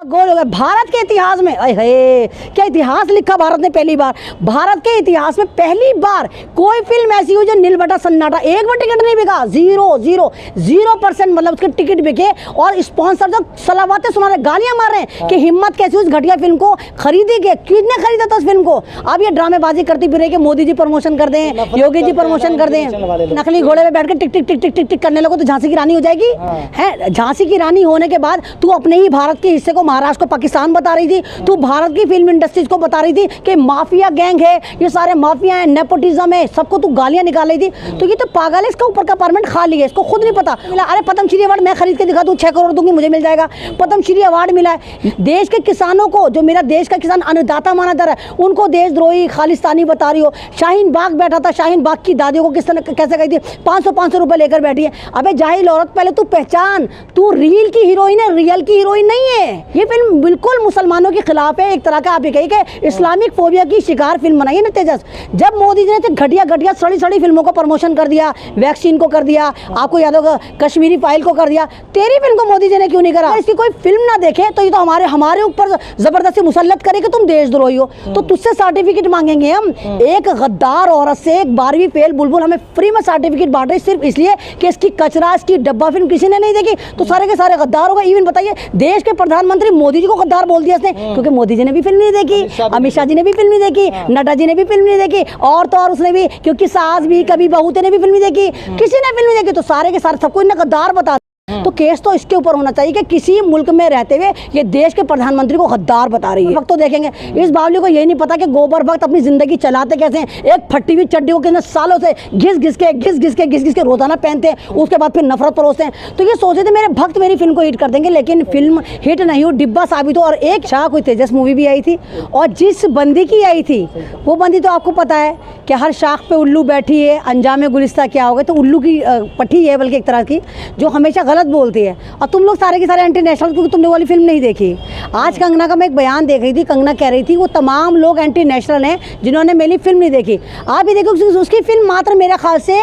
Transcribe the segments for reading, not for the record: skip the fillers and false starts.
गोल हो गए भारत के इतिहास में। अरे क्या इतिहास लिखा भारत ने पहली बार। भारत के इतिहास में पहली बार कोई फिल्म ऐसी हुई जो नील बटा सन्नाटा, एक भी टिकट नहीं बिका, 0% मतलब उसके टिकट बिके। और स्पॉन्सर जो सलावाते सुना रहे, गालियां मार रहे हैं कि हिम्मत कैसी उस घटिया फिल्म को खरीदी के, किसने खरीदा था उस फिल्म को। अब ये ड्रामेबाजी करती फिर कि मोदी जी प्रमोशन कर दें, योगी जी प्रमोशन कर दें, नकली घोड़े पे बैठ के टिक टिक टिक टिक टिक टिक करने लगो तो झांसी की रानी हो जाएगी। है झांसी की रानी होने के बाद तू अपने ही भारत के हिस्से को, महाराष्ट्र को पाकिस्तान बता रही थी, तू भारत की फिल्म इंडस्ट्रीज को बता रही थी कि माफिया गैंग है, ये सारे माफिया है, नेपोटिज्म है, सबको तू गालियां निकाल रही थी। तो ये तो पागल है, इसका ऊपर का अपार्टमेंट खाली है, इसको खुद नहीं पता। अरे पद्मश्री अवार्ड मैं खरीद के दिखा दूं, 6 करोड़ दूंगी मुझे मिल जाएगा। पद्मश्री अवार्ड मिला है देश के किसानों को, जो मेरा देश का किसान अन्नदाता माना जा रहा है, उनको देशद्रोही खालिस्तानी बता रही हो। शाहीन बाग बैठा था, शाहीन बाग की दादियों को किस तरह कैसे गई थी, 500 रुपए लेकर बैठी है। अबे जाहिल औरत, पहले तू पहचान, तू रील की हीरोइन है, रियल की हीरोइन नहीं है। ये फिल्म बिल्कुल मुसलमानों के खिलाफ है, एक तरह का आप ये कहिए कि इस्लामिक फोबिया की शिकार फिल्म बनाई है ना तेजस। जब मोदी जी ने घटिया घटिया सड़ी फिल्मों को प्रमोशन कर दिया, वैक्सीन को कर दिया, आपको याद होगा कश्मीरी फाइल को कर दिया, तेरी फिल्म को मोदी जी ने क्यों नहीं करा। इसकी कोई फिल्म ना देखे तो ये तो हमारे ऊपर जबरदस्ती मुसल्लत करे कि तुम देशद्रोही हो, तो तुझसे सर्टिफिकेट मांगेंगे हम। एक गद्दार औरत से, एक 12वीं फेल बुलबुल हमें फ्री में सर्टिफिकेट बांट रही सिर्फ इसलिए कि इसकी कचरा, इसकी डब्बा फिल्म किसी ने नहीं देखी, तो सारे के सारे गद्दार हो गए। इवन बताइए देश के प्रधानमंत्री मोदी जी को गद्दार बोल दिया इसने, क्योंकि मोदी जी ने भी फिल्म नहीं देखी, अमित शाह जी ने भी फिल्म नहीं देखी, नड्डा जी ने भी फिल्म नहीं देखी, और तो और उसने भी, क्योंकि सास भी कभी बहू ने भी फिल्म नहीं देखी, किसी ने फिल्म नहीं देखी, तो सारे के सारे सबको इन्हें गद्दार बता। तो केस तो इसके ऊपर होना चाहिए कि किसी मुल्क में रहते हुए ये देश के प्रधानमंत्री को गद्दार बता रही है। वक्त तो देखेंगे इस बावली को यही नहीं पता कि गोबर भक्त अपनी जिंदगी चलाते कैसे हैं। एक फटी हुई चड्डियों के सालों से घिस घिस के रोजाना पहनते हैं, उसके बाद फिर नफरत परोसते हैं। तो ये सोचे थे मेरे भक्त मेरी फिल्म को हिट कर देंगे, लेकिन फिल्म हिट नहीं हो, डिब्बा साबित हो। और एक शाह कोई तेजस मूवी भी आई थी, और जिस बंदी की आई थी वो बंदी तो आपको पता है कि हर शाख पे उल्लू बैठी है, अंजाम गुलिस्ता क्या हो गए, तो उल्लू की पट्टी है बल्कि एक तरह की, जो हमेशा गलत बोलती है। और तुम लोग सारे के सारे एंटी नेशनल, क्योंकि तुमने वाली फिल्म नहीं देखी। आज कंगना का मैं एक बयान देख रही थी, कंगना कह रही थी वो तमाम लोग एंटी नेशनल हैं जिन्होंने मेरी फिल्म नहीं देखी। आप भी देखो उसकी फिल्म मात्र मेरे ख्याल से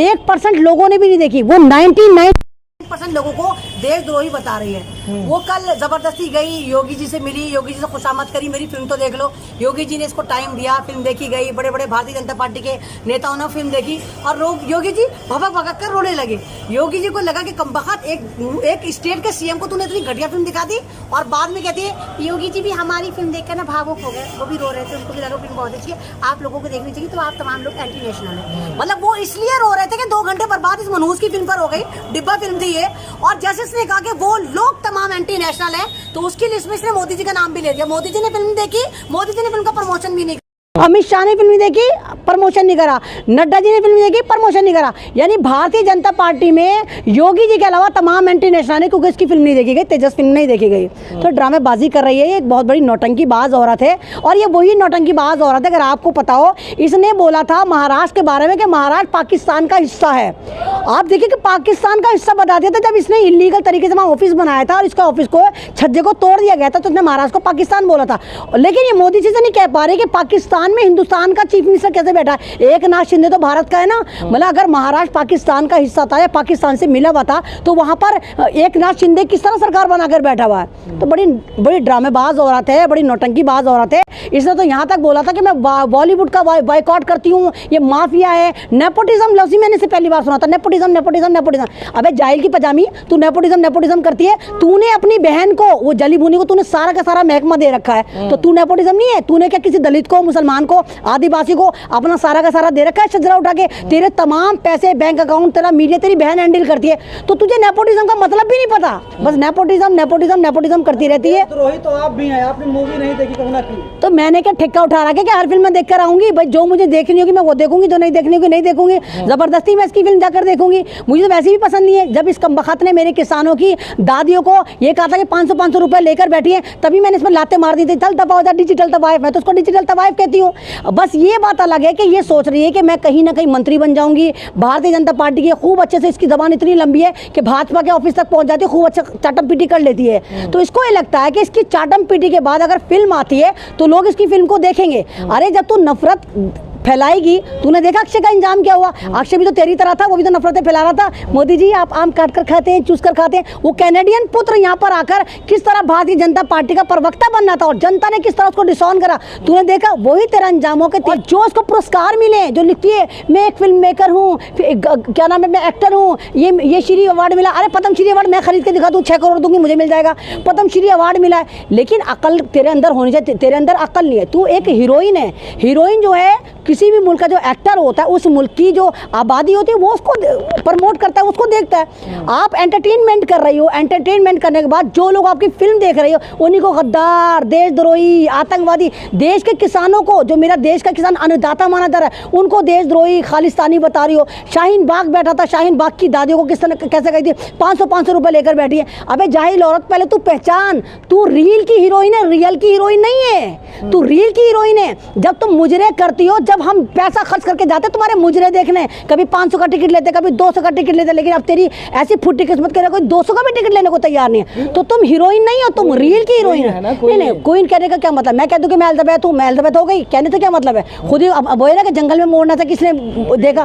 1% लोगों ने भी नहीं देखी, वो 99% लोगों को देशद्रोही बता रही है। वो कल जबरदस्ती गई, योगी जी से मिली, योगी जी से खुशामद करी, मेरी फिल्म तो देख लो। योगी जी ने इसको टाइम दिया, फिल्म देखी गई, बड़े बड़े भारतीय जनता पार्टी के नेताओं ने फिल्म देखी, और लोग योगी जी भगक कर रोने लगे। योगी जी को लगा कि कमबख्त एक स्टेट के सीएम को तूने इतनी घटिया फिल्म दिखा दी, और बाद में कहती है योगी जी भी हमारी फिल्म देखकर ना भावुक हो गए, वो भी रो रहे थे, उनको भी लगा फिल्म बहुत अच्छी है, आप लोगों को देखनी चाहिए, तो आप तमाम लोग एंटी नेशनल है। मतलब वो इसलिए रो रहे थे कि 2 घंटे बर्बाद इस मनहूस की फिल्म पर हो गई, डिब्बा फिल्म थी ये। और जैसे इसने कहा कि वो लोग तमाम एंटी नेशनल है, तो उसकी लिस्ट में इसने मोदी जी का नाम भी ले दिया। मोदी जी ने फिल्म देखी, मोदी जी ने फिल्म का प्रमोशन भी नहीं, अमित शाह ने फिल्म देखी, प्रमोशन नहीं करा, नड्डा जी ने फिल्म देखी, प्रमोशन नहीं करा। यानी भारतीय जनता पार्टी में योगी जी के अलावा तमाम एंटी नेशनल है, क्योंकि इसकी फिल्म नहीं देखी गई, तेजस फिल्म नहीं देखी गई। तो ड्रामेबाजी कर रही है, ये एक बहुत बड़ी नौटंकीबाज औरत है, और ये वही नौटंकीबाज औरत है। अगर आपको पता हो, इसने बोला था महाराष्ट्र के बारे में कि महाराष्ट्र पाकिस्तान का हिस्सा है। आप देखिए कि पाकिस्तान का हिस्सा बता दिया था जब इसने इलीगल तरीके से वहाँ ऑफिस बनाया था, और इसका ऑफिस को छज्जे को तोड़ दिया गया था, तो उसने महाराष्ट्र को पाकिस्तान बोला था। लेकिन ये मोदी जी से नहीं कह पा रहे कि पाकिस्तान में हिंदुस्तान का चीफ मिनिस्टर कैसे बैठा है। एक नाथ शिंदे तो भारत का है ना, मतलब अगर महाराष्ट्र पाकिस्तान का हिस्सा था या पाकिस्तान से मिला हुआ था, तो वहां पर एक नाथ शिंदे किस तरह सरकार बनाकर बैठा हुआ है। तो बड़ी ड्रामेबाज औरत है, बड़ी नौटंकीबाज औरत है। इसने तो यहाँ तक बोला था कि मैं बॉलीवुड का बॉयकॉट करती हूँ, ये माफिया है। नेपोटिज्म लफ्ज़ मैंने से पहली बार सुना था, नेपोटिज्म। अबे जाहिल की पजामी, तू नेपोटिज्म करती है। तूने अपनी बहन को, वो जली भूनी को, तूने सारा का सारा महकमा दे रखा है, तो तू नेपोटिज्म नहीं है। तूने क्या किसी दलित को, मुसलमान को, आदिवासी को अपना सारा का सारा दे रखा है शजरा उठा के। तेरे तमाम पैसे, बैंक अकाउंट, तेरा मीडिया तेरी बहन हैंडल करती है, तो तुझे नेपोटिज्म का मतलब भी नहीं पता। बस नेपोटिज्म करती रहती है। तो आप भी हैं, आपने मूवी नहीं देखी कंगना की, तो मैंने क्या ठेका उठा रखा है कि हर फिल्म में देखकर आऊंगी भाई, जो मुझे देखनी होगी मैं वो देखूंगी, जो नहीं देखनी होगी नहीं देखूंगी। जबरदस्ती मैं इसकी फिल्म जाकर देखूंगी, मुझे तो वैसे भी पसंद नहीं है। जब इस कमबख्त ने मेरे किसानों की दादियों को ये कहा था कि 500 रुपए लेकर बैठी है, तभी मैंने इसमें लाते मार दी थी, चल दबा हो जा डिजिटल तवाइफ। मैं तो उसको डिजिटल तवाइफ कहती हूँ। बस ये बात अलग है कि ये सोच रही है कि मैं कहीं ना कहीं मंत्री बन जाऊंगी, भारतीय जनता पार्टी की खूब अच्छे से, इसकी जबान इतनी लंबी है कि भाजपा के ऑफिस तक पहुंच जाती है, खूब अच्छा चाटम पीटी कर लेती है। तो इसको ये लगता है कि इसकी चाटम पीटी के बाद अगर फिल्म आती है तो लोग इसकी फिल्म को देखेंगे। अरे जब तू नफरत फैलाएगी। तूने देखा अक्षय का इंजाम क्या हुआ? अक्षय भी तो तेरी तरह था, वो भी तो नफरतें फैला रहा था। मोदी जी आप आम काट कर खाते हैं, चूस कर खाते हैं। वो कैनेडियन पुत्र यहाँ पर आकर किस तरह भारतीय जनता पार्टी का प्रवक्ता बनना था और जनता ने किस तरह उसको डिसऑन करा, तूने देखा? वही तेरा अंजामों के और जो उसको पुरस्कार मिले, जो लिखती है मैं एक फिल्म मेकर हूँ, क्या नाम है, मैं एक्टर हूँ, ये श्री अवार्ड मिला। अरे पद्म श्री अवार्ड मैं खरीद के दिखा दूँ, 6 करोड़ दूंगी मुझे मिल जाएगा। पद्म श्री अवार्ड मिला है, लेकिन अकल तेरे अंदर होनी चाहिए। तेरे अंदर अकल नहीं है, तू एक हीरोइन है। हीरोइन जो है किसी भी मुल्क का जो एक्टर होता है, उस मुल्क की जो आबादी होती है वो उसको प्रमोट करता है, उसको देखता है। आप एंटरटेनमेंट कर रही हो, एंटरटेनमेंट करने के बाद जो लोग आपकी फिल्म देख रही हो उन्हीं को गद्दार, देशद्रोही, आतंकवादी, देश के किसानों को, जो मेरा देश का किसान अन्नदाता माना जा रहा है, उनको देशद्रोही, खालिस्तानी बता रही हो। शाहीन बाग बैठा था, शाहीन बाग की दादियों को किस तरह कैसे कही थी 500 रुपए लेकर बैठी है। अबे जाहिल औरत, पहले तू पहचान, तू रील की हीरोइन है, रियल की हीरोइन नहीं है। तू रील की हीरोइन है। जब तुम मुजरे करती हो, जब हम पैसा खर्च करके जाते तुम्हारे मुजरे देखने, कभी 500 का टिकट लेते, कभी 200 का टिकट लेते, लेकिन अब तेरी ऐसी फुट्टी किस्मत करे कोई 200 का भी टिकट लेने को तैयार नहीं है। तो तुम हीरोइन नहीं हो, तुम रील की हीरोइन है। नहीं, क्वीन कहने का क्या मतलब? मैं कह दूं कि मैं एलिजाबेथ हूं, मैं एलिजाबेथ हो गई, कहने से क्या मतलब है? खुद ही अब वही ना कि जंगल में मोड़ना था, किसने देखा?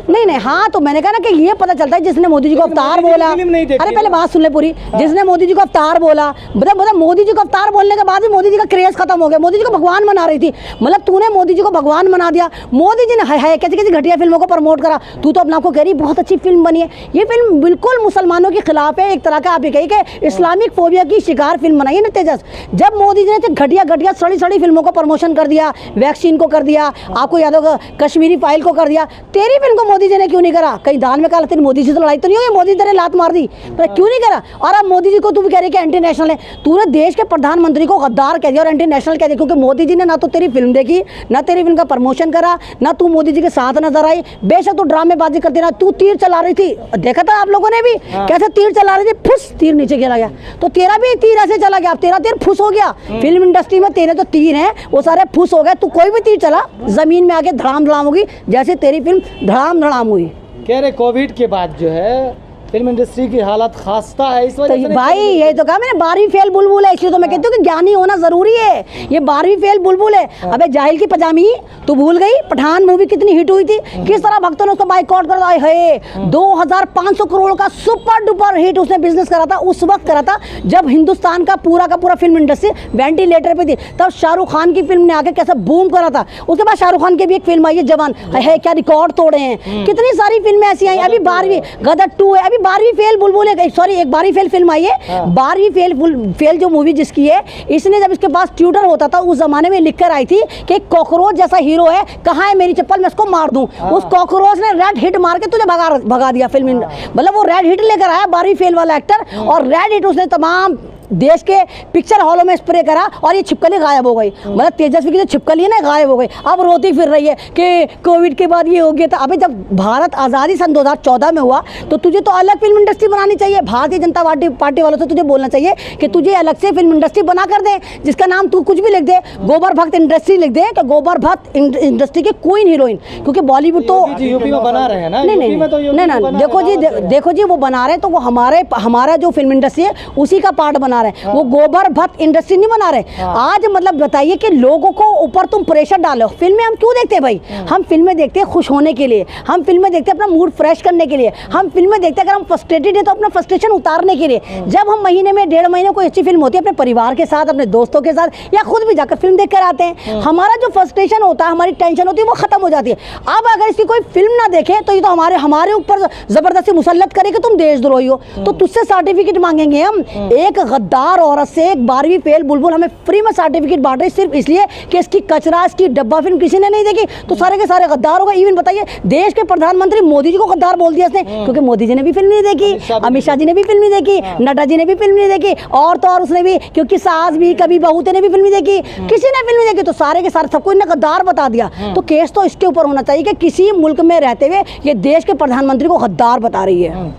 नहीं, हाँ, तो मैंने कहा ना कि ये पता चलता है जिसने मोदी जी को अवतार बोला। अरे पहले बात सुन ले पूरी। जिसने मोदी जी को अवतार बोला, मतलब मोदी जी को अवतार बोलने के बाद भी मोदी जी का क्रेज खत्म हो गया। मोदी जी को भगवान बना रही थी, मतलब तूने मोदी जी को भगवान बना दिया। मोदी जी ने है कैसी कैसी घटिया फिल्मों को प्रमोट करा। तू तो अपने आप को कह रही बहुत अच्छी फिल्म बनी है। ये फिल्म बिल्कुल मुसलमानों के खिलाफ है, एक तरह का आप ये कही कि इस्लामिक फोबिया की शिकार फिल्म बनाई है ना तेजस। जब मोदी जी ने घटिया सड़ी फिल्मों को प्रमोशन कर दिया, वैक्सीन को कर दिया, आपको याद होगा कश्मीरी फाइल को कर दिया, तेरी फिल्म को मोदी जी ने क्यों नहीं करा? कहीं दाल में काला, तेरी मोदी जी से लड़ाई तो नहीं हुई? मोदी तेरे लात मार दी, पर क्यों नहीं करा? और अब मोदी जी को तू भी कह रही कि एंटी नेशनल है। तूने देश के प्रधानमंत्री को गद्दार कह दिया और एंटी नेशनल कह दिया, क्योंकि मोदी जी ने ना तो तेरी फिल्म देखी, ना तेरी फिल्म का प्रमोशन करा, ना तू मोदी जी के साथ नजर आई। बेशक तू ड्रामेबाजी करती रहा, तू तीर चला रही थी, देखा था आप लोगों ने भी कैसे तीर चला रही थी, फुस तीर नीचे गिरा गया। तो तेरा भी तीर ऐसे चला गया, तेरा तीर फुस हो गया। फिल्म इंडस्ट्री में तेरे तो तीर हैं वो सारे फुस हो गए। तू कोई भी तीर चला जमीन में आके धड़ाम होगी, जैसे तेरी फिल्म धड़ाम हुई। कह रहे कोविड के बाद जो है फिल्म इंडस्ट्री की हालत खास्ता है, इस वजह से भाई यही तो कहा मैंने, 12वीं फेल बुलबुल है, इसलिए तो मैं कहती हूँ कि ज्ञानी होना जरूरी है। ये 12वीं फेल बुलबुल है। अबे जाहिल की पजामी, तू भूल गई पठान मूवी कितनी हिट हुई थी, किस तरह भक्तों ने उसको बाइकआउट कर दिया है। 2500 करोड़ का सुपर डुपर हिट उसने बिजनेस करा था, उस वक्त करा था जब हिंदुस्तान का पूरा फिल्म इंडस्ट्री वेंटिलेटर पे थी। तब शाहरुख खान की फिल्म ने आके कैसा बूम करा था। उसके बाद शाहरुख खान की भी एक फिल्म आई है जवान, है क्या रिकॉर्ड तोड़े हैं। कितनी सारी फिल्में ऐसी आई। अभी 12वीं गदर 2 है, 12वीं फेल बुलबुल है, सॉरी एक 12वीं फेल फिल्म आई है। 12वीं फेल जो मूवी जिसकी है, इसने जब इसके पास ट्यूटर होता था उस जमाने में लिख कर आई थी कि कॉकरोच जैसा हीरो है, कहाँ है मेरी चप्पल, मैं इसको मार दूं। उस कॉकरोच ने रेड हिट मार के तुझे भगा दिया फिल्म। मतलब वो रेड हिट लेकर आया 12वीं फेल वाला एक्टर, और रेड हिट उसने तमाम देश के पिक्चर हॉलों में स्प्रे करा और ये छिपकली गायब हो गई। मतलब तेजस्वी की जो छिपकली है ना गायब हो गई। अब रोती फिर रही है कि कोविड के बाद ये हो गया था। अबे जब भारत आज़ादी सन 2014 में हुआ तो तुझे तो अलग फिल्म इंडस्ट्री बनानी चाहिए। भारतीय जनता पार्टी वालों से तुझे बोलना चाहिए कि तुझे अलग से फिल्म इंडस्ट्री बना कर दे, जिसका नाम तू कुछ भी लिख दे, गोबर भक्त इंडस्ट्री लिख दे कि गोबर भक्त इंडस्ट्री की क्वीन हीरोइन। क्योंकि बॉलीवुड तो यूपी में बना रहे हैं ना। नहीं, देखो जी वो बना रहे तो वो हमारा जो फिल्म इंडस्ट्री है उसी का पार्ट बना रहे हैं। वो गोबर भक्त इंडस्ट्री नहीं बना रहे। आज मतलब बताइए कि लोगों को ऊपर तुम प्रेशर डालो। फिल्में हम क्यों देखते हैं भाई? हम फिल्में देखते हैं खुश होने के लिए, हम फिल्में देखते हैं अपना मूड फ्रेश करने के लिए, हम फिल्में देखते हैं अगर हम फ्रस्ट्रेटेड है तो अपना फ्रस्ट्रेशन उतारने के लिए। जब हम महीने में 1.5 महीने कोई अच्छी फिल्म होती है अपने परिवार के साथ, अपने दोस्तों के साथ, या खुद भी जाकर फिल्म देख कर आते हैं, हमारा जो फ्रस्ट्रेशन होता है, हमारी टेंशन होती है, वो खत्म हो जाती है। अब अगर इसकी कोई फिल्म ना देखे तो ये तो हमारे ऊपर जबरदस्ती मुसल्लत करे कि तुम देशद्रोही हो, तो तुझसे सर्टिफिकेट मांगेंगे हम। एक गद्दार औरत से एक 12वीं फेल बुलबुल हमें फ्री में सर्टिफिकेट बांट रही सिर्फ इसलिए कि इसकी कचरा, इसकी डब्बा फिल्म किसी ने नहीं देखी, तो सारे के सारे गद्दार हो गए। इवन बताइए देश के प्रधानमंत्री मोदी जी को गद्दार बोल दिया इसने, क्योंकि मोदी जी ने भी फिल्म नहीं देखी, अमित शाह जी ने भी फिल्म नहीं देखी, नड्डा जी ने भी फिल्म नहीं देखी, और तो और उसने भी, क्योंकि सास भी कभी बहू ने भी फिल्म नहीं देखी, किसी ने फिल्म नहीं देखी, तो सारे के सारे सबको इन्हें गद्दार बता दिया। तो केस तो इसके ऊपर होना चाहिए कि किसी मुल्क में रहते हुए ये देश के प्रधानमंत्री को गद्दार बता रही है।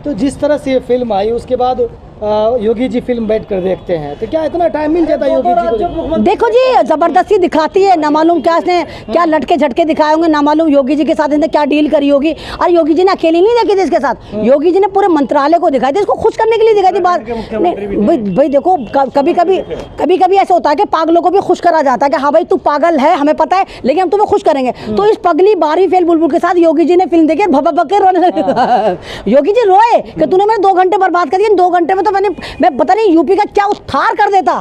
तो जिस तरह से ये फिल्म आई उसके बाद योगी जी फिल्म बैठ कर देखते हैं, तो क्या इतना टाइम मिल जाता है योगी जी को? देखो जी, जबरदस्ती दिखाती है, ना मालूम क्या इसने क्या लटके झटके दिखाए होंगे, ना मालूम योगी जी के साथ इसने क्या डील करी होगी। और योगी जी ने अकेली नहीं देखी थी इसके साथ, योगी जी ने पूरे मंत्रालय को दिखाई थी, इसको खुश करने के लिए दिखाई थी बात। भाई देखो, कभी कभी ऐसा होता है कि पागलों को भी खुश करा जाता है कि हाँ भाई तू पागल है, हमें पता है, लेकिन हम तुम्हें खुश करेंगे। तो इस पगली बारी फेल बुलबुल के साथ योगी जी ने फिल्म देखी, भपक के रोने लगे। योगी जी रोए कि तूने मेरे 2 घंटे बर्बाद कर दिए, 2 घंटे में तो मैं पता नहीं यूपी का क्या उत्थान कर देता।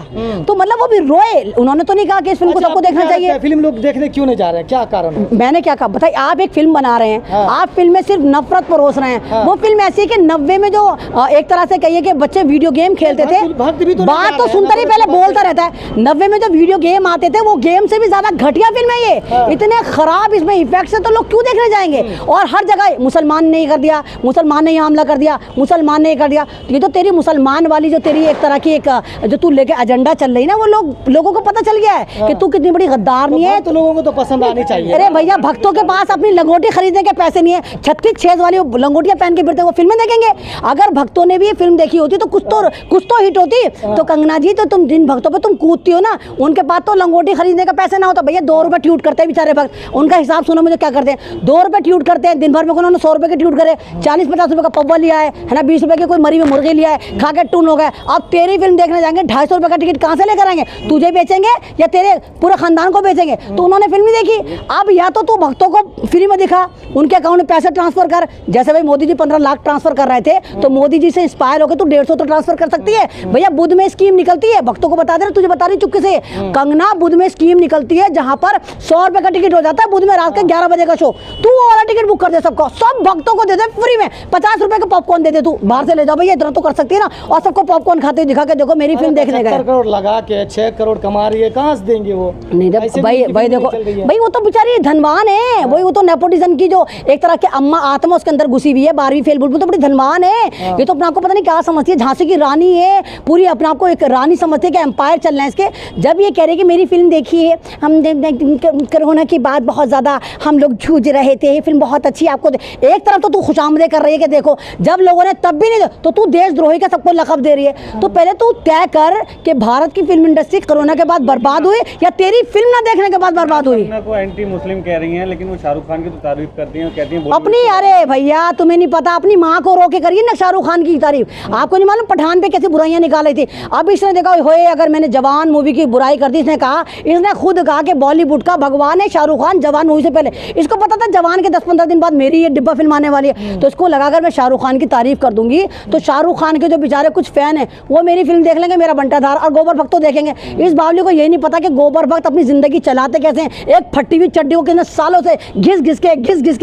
तो मतलब वो भी रोए, उन्होंने तो नहीं कहा कि इस फिल्म को सबको देखना चाहिए। फिल्म लोग देखने क्यों नहीं जा रहे हैं, क्या कारण है? मैंने क्या कहा बताइए, आप एक फिल्म बना रहे हैं, आप फिल्म में सिर्फ नफरत परोस रहे हैं। वो फिल्म ऐसी है कि 90 में जो एक तरह से कहिए कि बच्चे वीडियो गेम खेलते थे, बात तो सुनता नहीं पहले बोलता रहता है। 90 में जो वीडियो गेम आते थे वो गेम से भी ज्यादा घटिया फिल्म है ये, इतने खराब इसमें इफेक्ट्स है, तो लोग क्यों देखने जाएंगे? और हर जगह मुसलमान ने कर दिया, मुसलमान ने हमला कर दिया, मुसलमान ने कर दिया। ये तो तेरी मुसलमान वाली जो तेरी एक तरह की एक जो तू लेके एजेंडा चल रही ना, वो लोगों को पता चल गया है कि तू कितनी बड़ी गद्दार नहीं है। तो लोगों को तो पसंद आनी चाहिए। अरे भैया, भक्तों के पास अपनी लंगोटी खरीदने के पैसे नहीं है, 36 छेद वाली लंगोटियां पहन के फिरते, वो फिल्में देखेंगे? अगर भक्तों ने भी ये फिल्म देखी होती तो कुछ तो हिट होती। तो कंगना जी, तो तुम जिन भक्तों पे तुम कूदती हो ना, उनके पास तो लंगोटी खरीदने का पैसे ना होता। भैया 2 रुपए ट्यूट करते हैं बेचारे भक्त, उनका हिसाब सुनो मुझे क्या करते हैं। 2 रुपए ट्यूट करते हैं, दिन भर में उन्होंने 100 रुपए के ट्यूट करे, 40-50 रुपए का पब्बा लिया है ना, 20 रुपए के कोई मरी हुई मुर्गी लिया है, खा के टून हो गए। अब तेरी फिल्म देखने जाएंगे, 250 रुपए का टिकट कहाँ से लेकर आएंगे? तुझे बेचेंगे या तेरे पूरे खानदान को बेचेंगे? तो उन्होंने फिल्म नहीं देखी। अब या तो तू भक्तों को फ्री में दिखा, उनके अकाउंट में पैसे ट्रांसफर कर, जैसे भाई मोदी जी 15 लाख ट्रांसफर कर रहे थे, तो मोदी जी से इंस्पायर होकर तू 150 तो ट्रांसफर कर सकती है। भैया बुध में स्कीम निकलती है, भक्तों को बता दे, तुझे बता रही चुपके से, कंगना, बुध में स्कीम निकलती है जहां पर 100 रुपए का टिकट हो जाता है बुध में, रात के 11 बजे का शो। तू वो वाला टिकट बुक कर दे, सबको, सब भक्तों को दे दे फ्री में, 50 रुपए का पॉपकॉर्न दे दे, तू बाहर से ले जाओ भैया, इतना तो कर सकती है ना। और सबको पॉपकॉर्न खाते दिखा के देखो मेरी फिल्म देखने गए। 75 करोड़ लगा के 6 करोड़ कमा रही है, कहाँ से देंगे वो? नहीं भाई देखो भाई, वो तो बेचारी धनवान है, वो तो नेपोटिज्म की जो एक तरह के अम्मा आत्मा उसके अंदर घुसी हुई है, 12वीं फेल बुलबुल तो बड़ी धनवान है। ये तो अपने आपको पता नहीं क्या समझती है, झांसी की रानी है, पूरी अपने आपको एक रानी समझते हैं कि एम्पायर चल रहे हैं इसके। जब ये कह रहे कि मेरी फिल्म देखी है, हम कोरोना की बात बहुत ज़्यादा हम लोग जूझ रहे थे, ये फिल्म बहुत अच्छी, आपको एक तरफ तो तू खुशामदे कर रही है कि देखो, जब लोगों ने तब भी नहीं, तो तू देशद्रोही का सबको लक़ब दे रही है। तो पहले तू तय कर कि भारत की फिल्म इंडस्ट्री कोरोना के बाद बर्बाद हुई या तेरी फिल्म ना देखने के बाद बर्बाद हुई? को एंटी मुस्लिम कह रही हैं, लेकिन वो शाहरुख खान की तो तारीफ करती हैं, कहती हैं अपनी। अरे भैया तुम्हें नहीं पता, अपनी माँ को रोके करिए ना शाहरुख खान की तारीफ। आपको नहीं मालूम पठान पे कैसे बुराइयां निकाली थी? अब इसने देखा होए, अगर मैंने जवान मूवी की बुराई कर दी, इसने खुद कहा कि बॉलीवुड का भगवान है शाहरुख खान, जवान मूवी से पहले। इसको पता था जवान के 10-15 दिन बाद मेरी ये डिब्बा फिल्म आने वाली है, तो इसको लगा अगर मैं शाहरुख खान की तारीफ कर दूंगी तो शाहरुख खान के जो बेचारे कुछ फैन है वो मेरी फिल्म देख लेंगे, मेरा बंटाधार, और गोबर भक्त तो देखेंगे। इस बावली को ये नहीं पता कि गोबर भक्त अपनी जिंदगी चलाते कैसे हैं। एक फटी हुई चड्डी को कितने सालों से घिस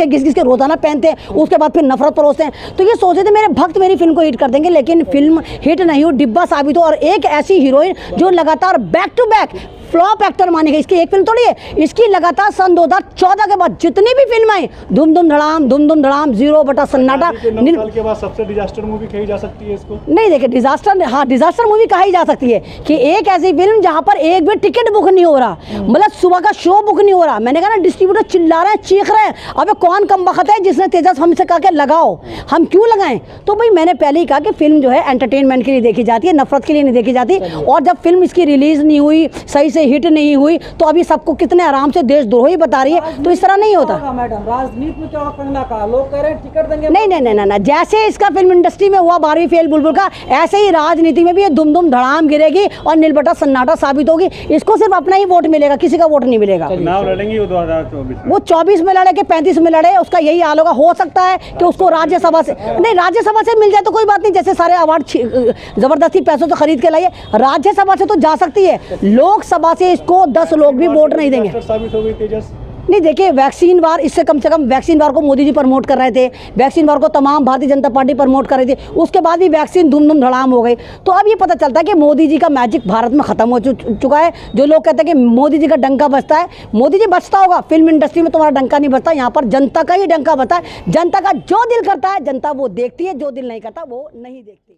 घिस के रोजाना पहनते हैं, उसके बाद फिर नफरत परोसते हैं। तो ये सोचे थे मेरे भक्त मेरी फिल्म को हिट कर देंगे, लेकिन फिल्म हिट नहीं हुई, डिब्बा साबित हो। और एक ऐसी हीरोइन जो लगातार back to back flop actor मानी गई, इसकी एक फिल्म थोड़ी है, इसकी लगातार सन 2014 के बाद जितनी भी फिल्म आई, धूम धूम धड़ाम, 0 बटा सन्नाटा, साल के बाद सबसे डिजास्टर मूवी कही जा सकती है इसको। नहीं देखिए, डिजास्टर मूवी कही जा सकती है कि एक ऐसी फिल्म जहां पर एक भी टिकट बुक नहीं हो रहा, मतलब सुबह का शो बुक नहीं हो रहा। मैंने कहा ना, डिस्ट्रीब्यूटर चिल्ला रहे हैं, चीख रहे हैं, अबे कौन कमबख्त है जिसने तेजस हमसे कहा के लगाओ, हम क्यों लगाएं? तो भाई मैंने पहले ही कहा कि फिल्म जो है एंटरटेनमेंट के लिए देखी जाती है, नफरत के लिए नहीं देखी जाती। और जब फिल्म इसकी रिलीज नहीं हुई, सही से हिट नहीं हुई, तो अभी सबको कितने आराम से देशद्रोही बता रही है, तो इस तरह नहीं होता। मैडम राजनीति में क्या कंगना का लोग कह रहे हैं टिकट देंगे, नहीं, जैसे इसका फिल्म इंडस्ट्री में हुआ 12वीं फेल बुलबुल का, ऐसे ही राजनीति में भी ये धूम धूम धड़ाम गिरेगी और नीलबटा सन्नाटा साबित होगी। इसको सिर्फ अपना ही वोट मिलेगा, किसी का वोट नहीं मिलेगा। चुनाव लड़ेंगी वो 2024 वो 24 में लड़े कि 35 में लड़े, उसका यही हाल होगा। हो सकता है कि उसको राज्यसभा से, नहीं राज्यसभा से मिल जाए तो कोई बात नहीं, जैसे सारे अवार्ड जबरदस्ती पैसों से खरीद के लाइए, राज्यसभा से तो जा सकती है, लोकसभा से इसको 10 लोग भी वोट नहीं देंगे। साबित हो गई तेजस। नहीं देखिए, वैक्सीन वार, इससे कम से कम वैक्सीन वार को मोदी जी प्रमोट कर रहे थे, वैक्सीन वार को तमाम भारतीय जनता पार्टी प्रमोट कर रही थी, उसके बाद भी वैक्सीन धूम धूम धड़ाम हो गई। तो अब ये पता चलता है कि मोदी जी का मैजिक भारत में खत्म हो चुका है। जो लोग कहते हैं कि मोदी जी का डंका बजता है, मोदी जी बजता होगा, फिल्म इंडस्ट्री में तुम्हारा डंका नहीं बजता, यहाँ पर जनता का ही डंका बजता है। जनता का जो दिल करता है जनता वो देखती है, जो दिल नहीं करता वो नहीं देखती।